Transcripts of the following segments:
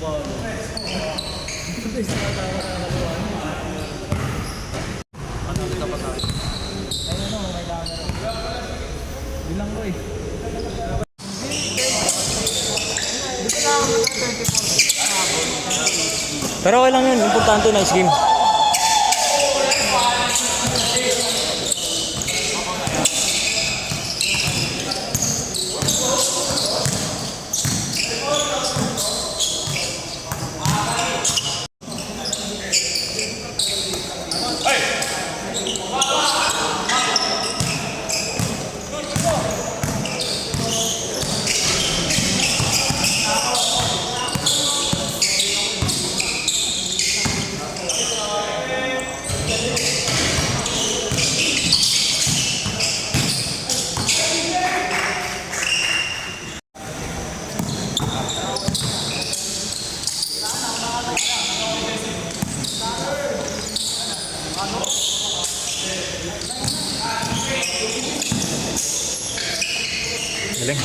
Bilang ko eh. Pero okay lang yun, importante nice game. Galing.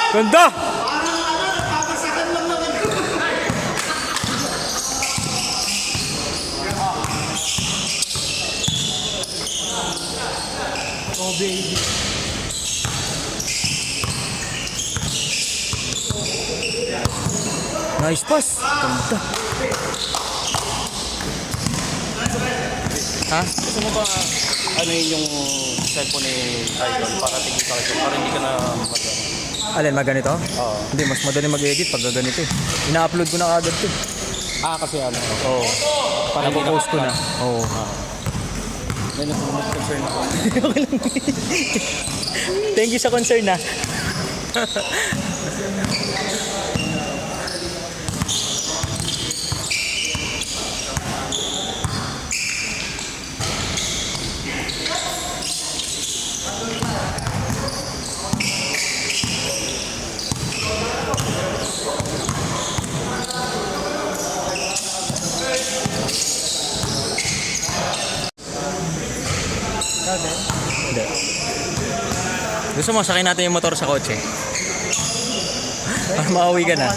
Ganda! Oh baby. Nice pass. Ganda. Ha? Gusto mo ba ano yung cellphone ni Idol para tingin ka ito para hindi ka na magano? Alin, maganito? Oo. Hindi, mas madali mag-edit pag ganito eh. Ina-upload ko na agad to. Kasi ano? Oo. Para Napopost ko na. Oo. May concern ako. Thank you sa concern na. Hindi. Gusto mo, sakay natin yung motor sa kotse? Para makauwi ka na.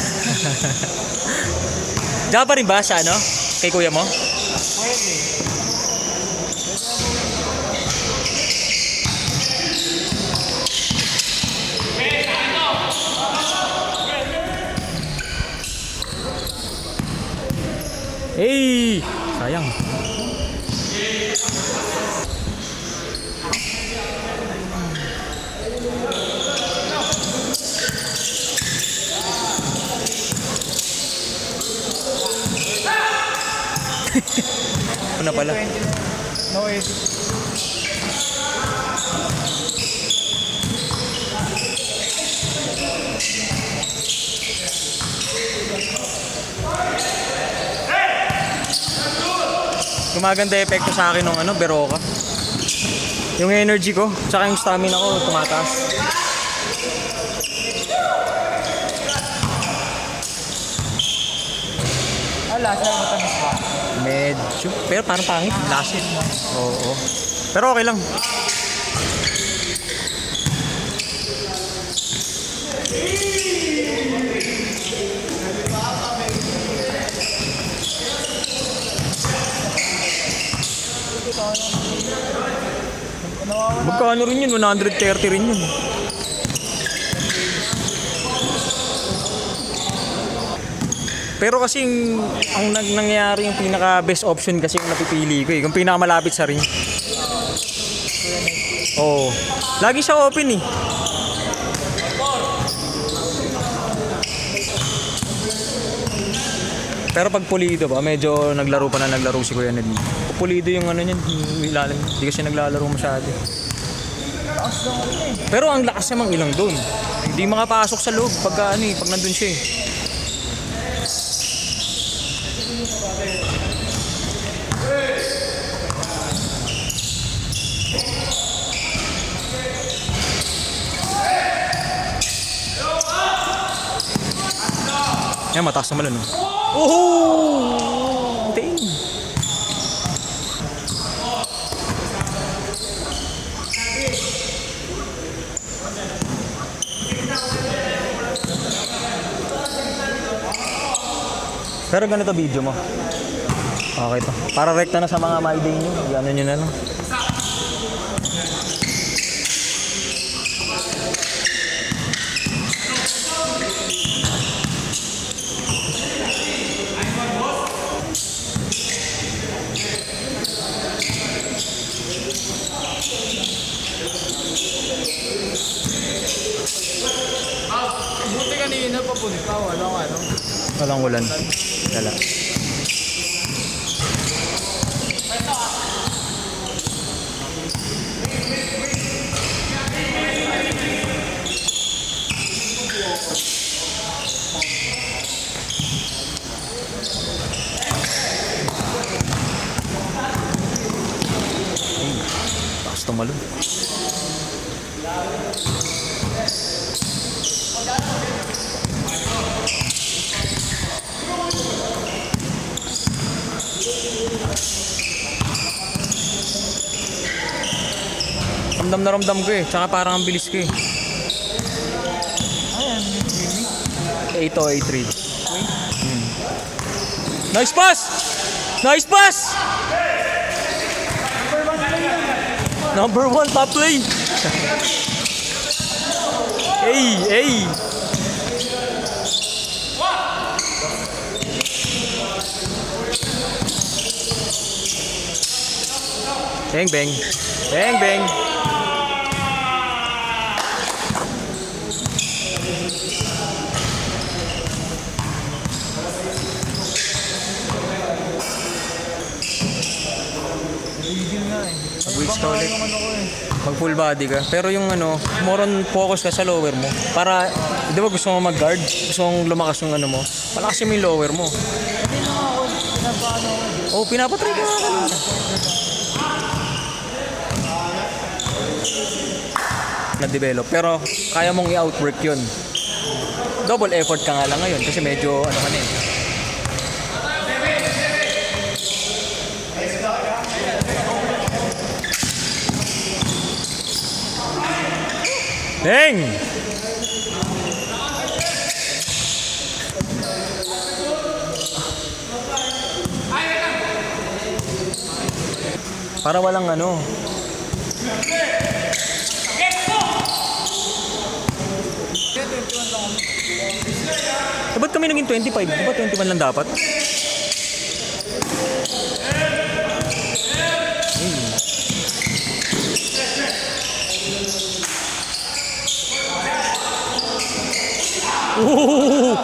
Diyan pa rin ba sa ano? Kay kuya mo? Hey! Sayang. Ano na pala? No edit. Gumaganda epekto sa akin ng ano, Berocca. Yung energy ko, tsaka yung stamina ko tumataas. Lasa yung matamis pa. Medyo. Pero parang pangit. Lasa. Oo. Pero okay lang. Magkano rin yun? 130 rin yun. Pero kasi ang nangyayari yung pinaka best option kasi yung napipili ko eh. Yung pinaka malapit sa ring. Oo. Lagi siya open eh. Pero pag pulido ba, medyo naglaro si Kuya Ned. Pulido yung ano niya, yung ilalim. Hindi kasi naglalaro masyado. Pero ang lakas namang ilang doon. Hindi makapasok sa loob pag ano eh, pag nandun siya eh. Yan, mataas naman no. Oh! Dang! Pero ganito video mo. Okay to. Para rekta na sa mga my day nyo. Gano'n nyo na lang. Buti kanina papunta, walang ano. Walang ulan. Wala. Taas tumalon. Ramdam na ramdam ko eh. Tsaka parang ang bilis ko eh. A2, A3. Nice pass! Nice pass! Number 1 top play! Hey, hey! Bang, bang. Bang, bang. Mag-weights ka ulit. Mag full body ka. Pero yung ano, more on focus ka sa lower mo. Para, di ba gusto mo mag-guard? Gusto mong lumakas yung ano mo? Palakasin mo yung lower mo. Hindi na nga ako, pinapaano ako. Oh, pinapatry ka nga kanina. Na-develop. Pero, kaya mong i-outwork yun. Double effort ka nga lang ngayon kasi medyo ano ka na eh. Dang! Para walang ano. Ba't kami naging 25? Di ba 21 lang dapat? Ooh!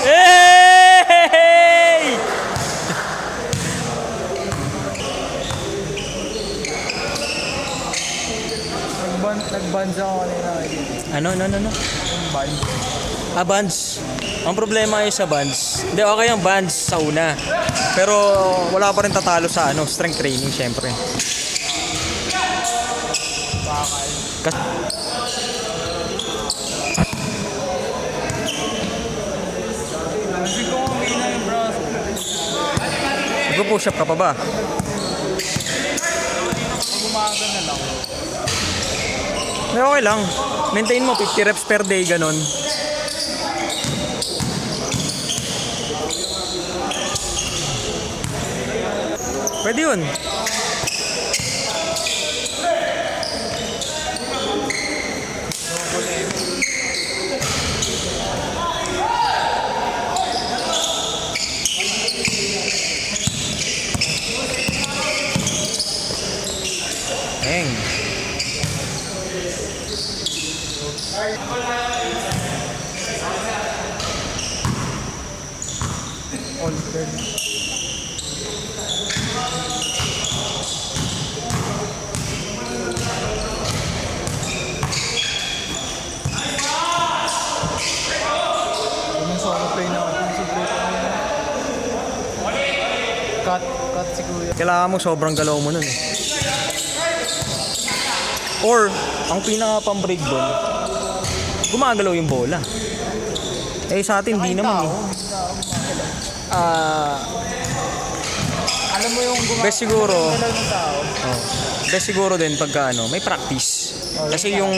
Hey! Nag-bands ako kanina. Ano? Yung band. Bands. Ang problema ay sa bands. Hindi, okay yung bands sa una. Pero wala pa rin tatalo sa ano, strength training, syempre. Bakal. Hindi ko kumina yung braso. Nag-push up ka pa ba? Umaga na lang. Hindi, okay lang. Maintain mo 50 reps per day, ganun. Pwede yun. Dang. All turn. Shoutout si Kuya. Kailangan mo sobrang galaw mo nun eh. Or, ang pinaka pang-break doon, gumagalaw yung bola. Eh sa atin, di naman eh. Alam mo yung Best siguro, ng tao. best siguro din pagka may practice. Kasi yung,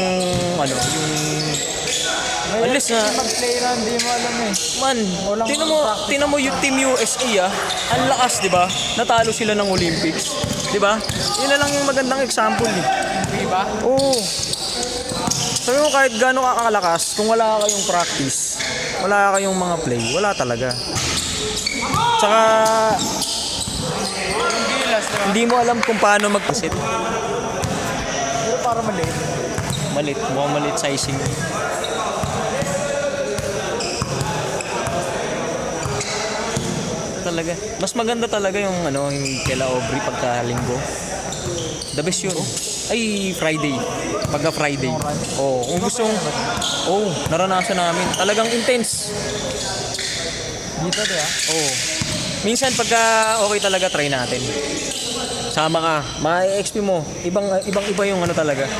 unless na, Mag-play na, hindi mo alam eh. man, tinan mo yung Team USA ang lakas, di ba? Natalo sila ng Olympics. Di ba? Yun na lang yung magandang example eh. Di ba? Oo. Sabi mo kahit gaano ka kalakas, kung wala kayong practice, wala kayong mga play, wala talaga. Tsaka, hindi mo alam kung paano mag-sit. Pero para maliit. Malit, mukhang malit sizing. Talaga. Mas maganda talaga yung yung kila Aubrey pagka linggo. The best yun. Ay, Friday. Pagka Friday. Oh, kung gusto naranasan namin. Talagang intense. Dito di ah. Oh. Minsan pagka okay talaga try natin. Sama ka, ma-XP mo. Ibang-iba yung talaga.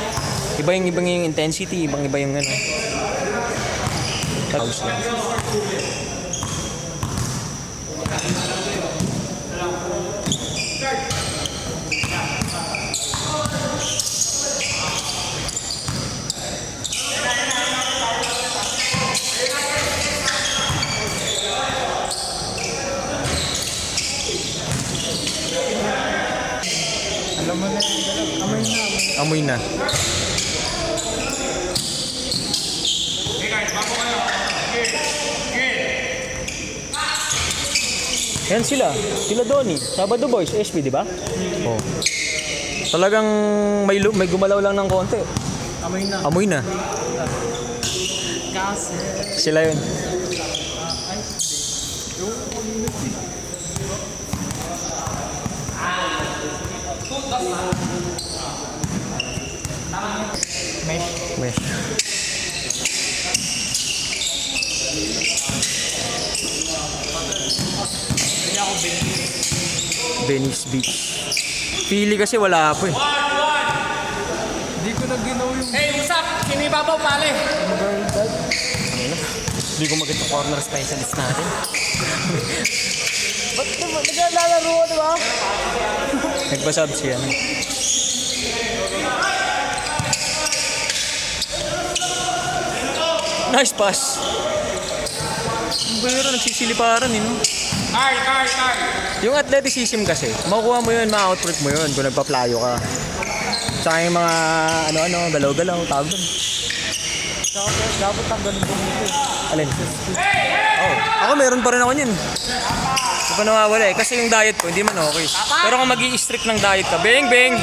Ibang yung intensity, ibang-iba yung Tapos lang. Alam mo na yung galaw. Amoy na. Amoy na. Yan sila. Sila Donnie. Sabado Boys, SP, di ba? Oh. Talagang may gumalaw lang ng konti. Amoy na. Amoy na. Kasi. Sila yun. Mesh. Venice Beach. Pili kasi wala po eh. Hindi ko na ginaw yung Hey, what's up? Kinibabaw pale. girl dad. Hindi ko maganda corner specialist natin. Ba't naglalaro ko, di ba? Nagbasab siya. Nice pass. Pero nagsisiliparan eh, no? Car. Yung athleticism kasi, makukuha mo yun, ma-output mo yun kung nagpa-playo ka. Tsaka yung mga galaw-galaw, tawag doon. Dapat ang ganun dito eh. Alin? Oh, ako meron pa rin ako yun. Hindi pa nawawala eh. Kasi yung diet ko, hindi man okay. Pero kung mag-i-strict ng diet ka, bang!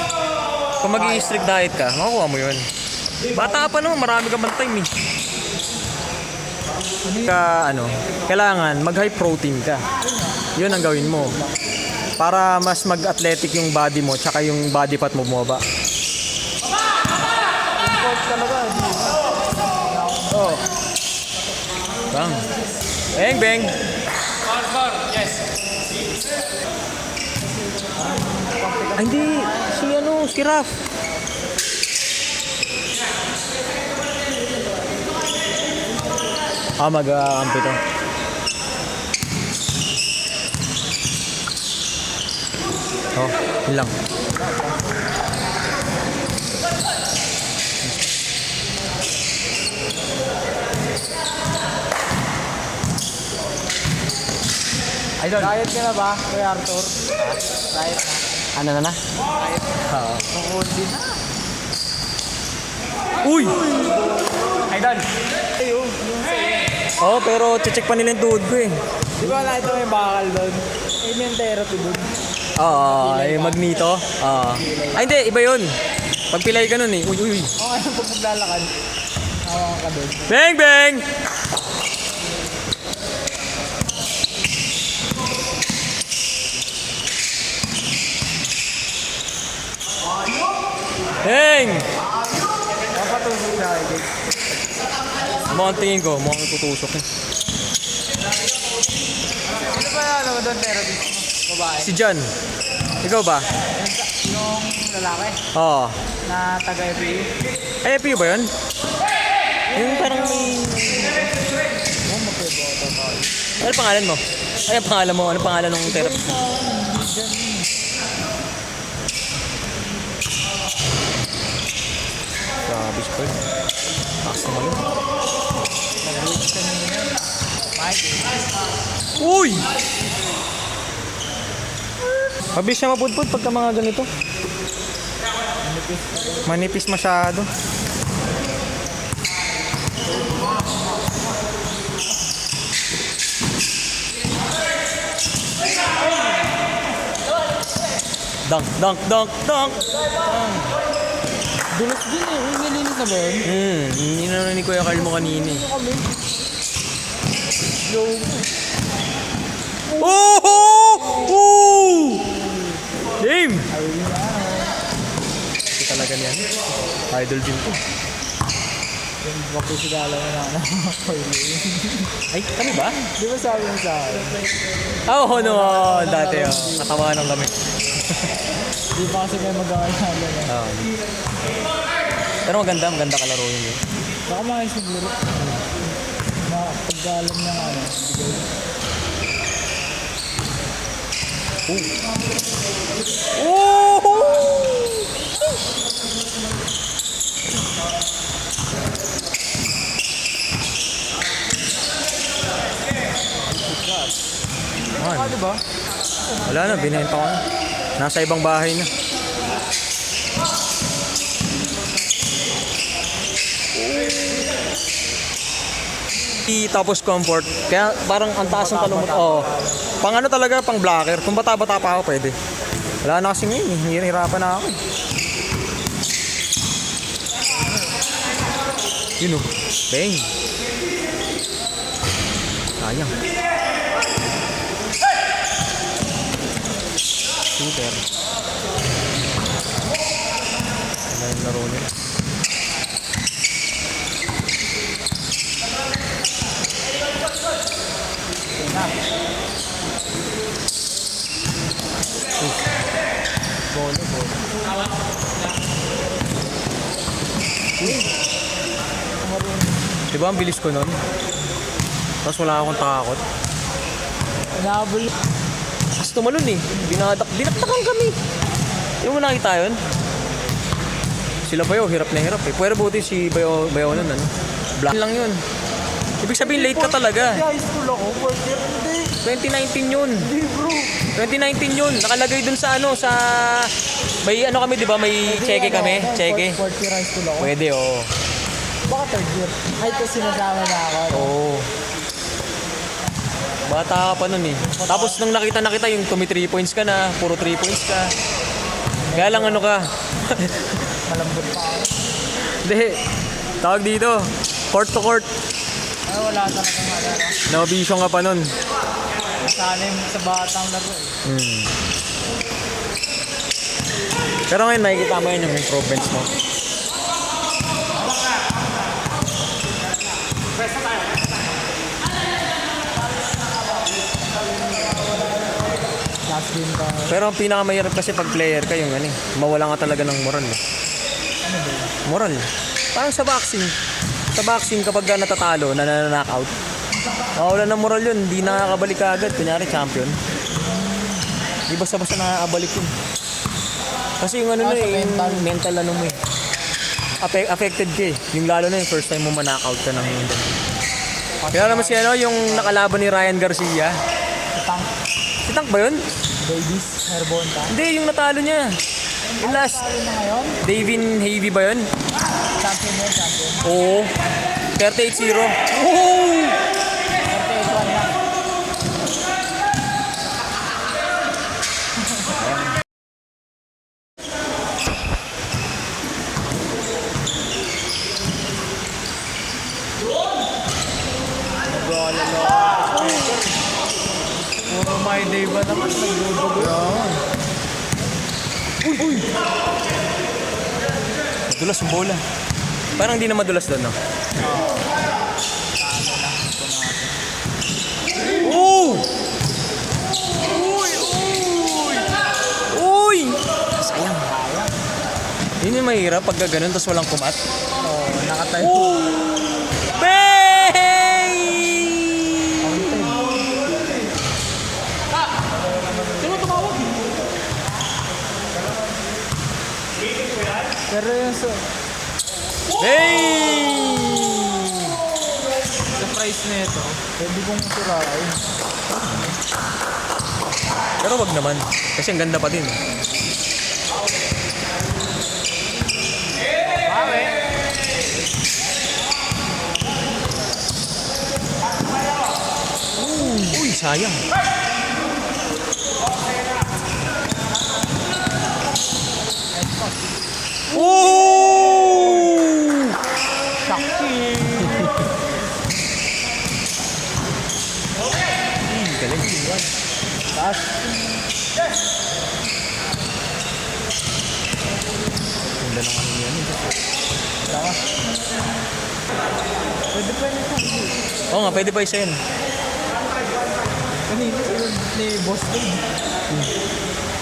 Kung mag-i-strict diet ka, makukuha mo yun. Bata pa naman, marami ka bang time eh. Kailangan mag-high protein ka. Yun ang gawin mo. Para mas mag-athletic yung body mo, tsaka yung body fat mo bumaba. Import talaga. Oh. Bang! Yes. Ay, hindi. Si Raf. Mag-aampi to. Oh, yun lang. Idol. Diet ka na ba, Kuya Arthur? Diet na. Ano na? Kukundi na. Uy! Idol. Oh, pero check pa nila yung tuhod ko eh. Di ba nakita mo yung bakal doon? Yun yung therapy doon. Oo, yung magnito. Ay, hindi. Iba yun. Pagpilay ka nun eh. Uy. O ano pag naglalakad? Hawakan ka doon. Bang! Bang! Papatusok sa akin. Mukhang tingin ko, mukhang tutusok eh. Ano ba yan? Ano doon therapy? Babae. Si John. Ikaw ba? Yung lalaki Oo. na taga-FU. Ay, FU ba yun? Yung parang may... Ano pangalan mo? Ay, ang pangalan mo. Ano pangalan ng therapy? Grabe siya pa. Takas naman yun. Uy! Mabilis siya mapudpud pagka mga ganito. Manipis masyado. Dunk, dunk, dunk, dunk! Dulas din eh. Yung nilinis na ba yun? Hindi na ni Kuya Carl mo kanina eh. Oh! Oh! Game! Ito talaga niyan. Idol din to. Yung bakit sigala mo na Ay, kami ba? Di ba sabi mo sa akin? Oo, no. Dati oh. Katawanan kami. Di pa kasi kayo mag-aalala na. Oo. Pero maganda kalaro yun eh. Baka mga siguro. Pag-alam niya nga ano. Oh! Man. Di ba? Wala na, binenta ko na. Nasa ibang bahay na. Tapos comfort. Kaya parang ang taas ng talong mo. Oo. Pang ano talaga, pang blocker. Kung bata-bata pa ako, pwede. Wala na kasi ngayon. Hihirapan na ako. Yun o. Bang. Sayang. Shooter. Ano yung laro niya? Bolo. Diba ang bilis ko nun? Tapos wala akong takot. Inaabol. Tapos tumalon eh. Dinaktakan kami. Hindi mo nakita yun? Sila Bayo, hirap na hirap eh. Pero buti si Bayo nun ano. Black lang yun. Ibig sabihin late ka talaga. High school ako. Worker. Hindi. 2019 yun. Hindi bro. 2019 yun. Nakalagay dun sa ano, sa... May ano kami, di ba? May cheque kami. Cheque. Fourth year high school ako. Pwede, oo. Baka third year. Ay, ito sinasama na ako. Oo. Bata ka pa nun eh. Tapos nung nakita yung tumi 3 points ka na, puro 3 points ka. Kaya lang ano ka. Malambot pa ako. Hindi. Tawag dito. Court to court. Ay, wala talagang malaro. No-vision ka pa nun. Nasanay mo sa batang laro eh. Pero ngayon nakikita mo yun yung improvements mo. Last game ka. Pero ang pinakamahirap kasi pag player ka yung ano eh. Mawala ka talaga ng moral eh. Moral. Parang sa boxing. Sa boxing kapag ka natatalo, nananaknout. Mawala ng moral yun. Hindi nakakabalik ka agad. Kunyari champion. Di basta-basta nakakabalik yun. Kasi yung ano na eh, yung mental ano mo eh. Affected ka eh. Yung lalo na yung first time mo manaknout ka ng hindi. Kaya naman si ano, yung nakalaban ni Ryan Garcia. Tank. Si Tank ba yun? Babies. Herbonta. Hindi, yung natalo niya. Yung last. Ano na ngayon? Davin Havey ba yun? Champion na champion. Oo. 38-0. Oh! 38-1 na. Puro my day ba naman nagdudugo? Uy! Madulas yung bola. Parang hindi na madulas doon, no? Oh! Uy! yung mahirap pag ganun tapos walang kumat? Oo, nakatayo. Bang! Pero yung Bang! sa price na ito, pwede kong sirain. Pero wag naman. Kasi ang ganda pa din. Uy, sayang. Oh! Galing. Taas. Ganda ng ano yan. Taas. Pwede pa yun ito. Oo nga, pwede pa isa yun. Kanina yun ni Boston.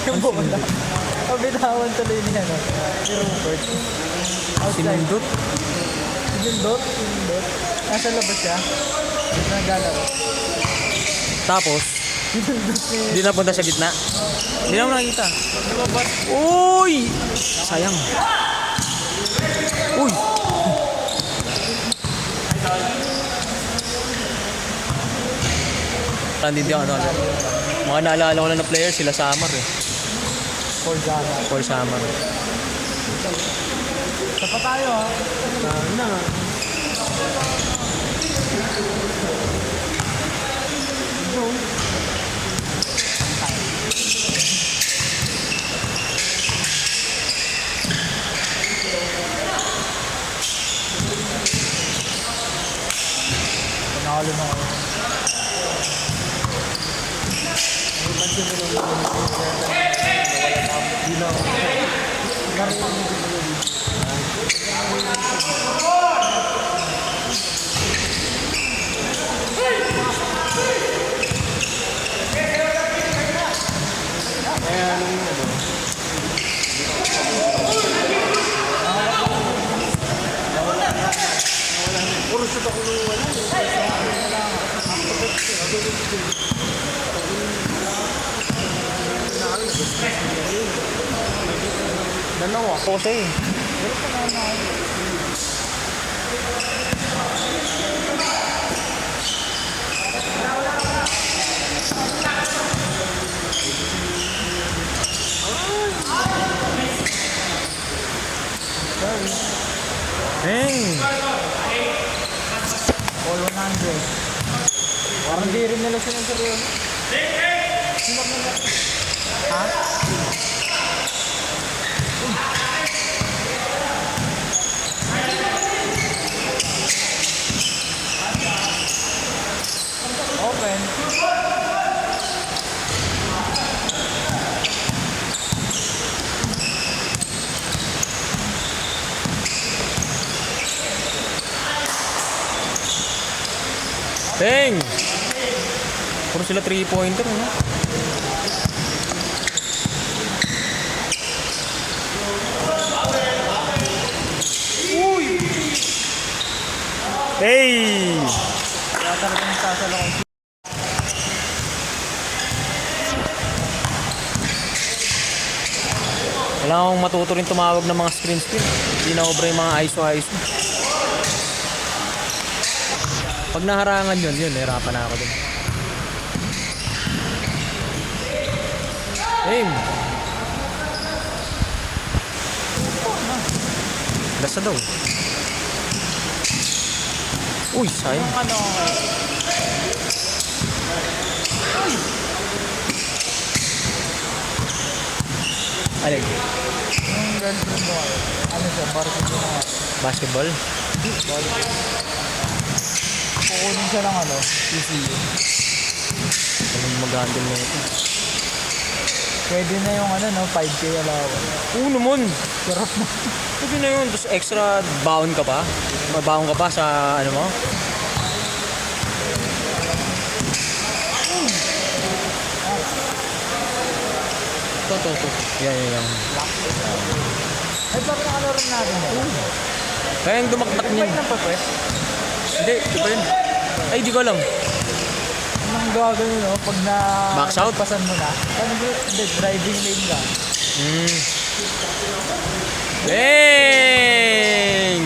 Yung bola. Kabitawan tuloy niya, no? Si Rupert. Outside. Sinundot. Sinundot. Nasa labas siya. Naglalaro. Tapos, Sinundot niya. hindi na punta sa gitna. Hindi na ako nakikita. Uy! Sayang. Uy! Hindi ako ano. Mga naalala ko lang na player, sila Samar eh. For Zara. Paul Samar. Sapa tayo, ha? Na. Panalo na ako. Dalawa. Pose eh. Hey! All 100. Parang di rin nila sinaseryoso. Ha? Open. Bang! Puro sila 3-pointer, no? Hey! Kaya talagang sasalo ko. Wala akong matuto rin tumawag ng mga screen. Hindi na obra yung mga ISO. Pag naharangan yun, nahirapan na ako din. Aim! Basta daw. Uy, sayang. Ano? Alin? Yung girlfriend mo. Ano siya? Varsity na. Basketball? Kukunin siya ng ano? PCU. Anong mag-handle na ito? Pwede na yung ano, no? 5K allowance. Oo naman! Sarap na. Pwede na yun. Tapos extra baon ka pa. Mabaon ka pa sa ano mo. Ito. Yan. Ay, bakit nakalaro natin yun? Kaya yung dumaktak Ano ba niyan. yun ang pwes? Hindi, di ba yun? Ay, di ko alam. Anong gagawin no? Pag na... Box out? Pasan mo na. Paano ba? Hindi, driving lane ka. Bang!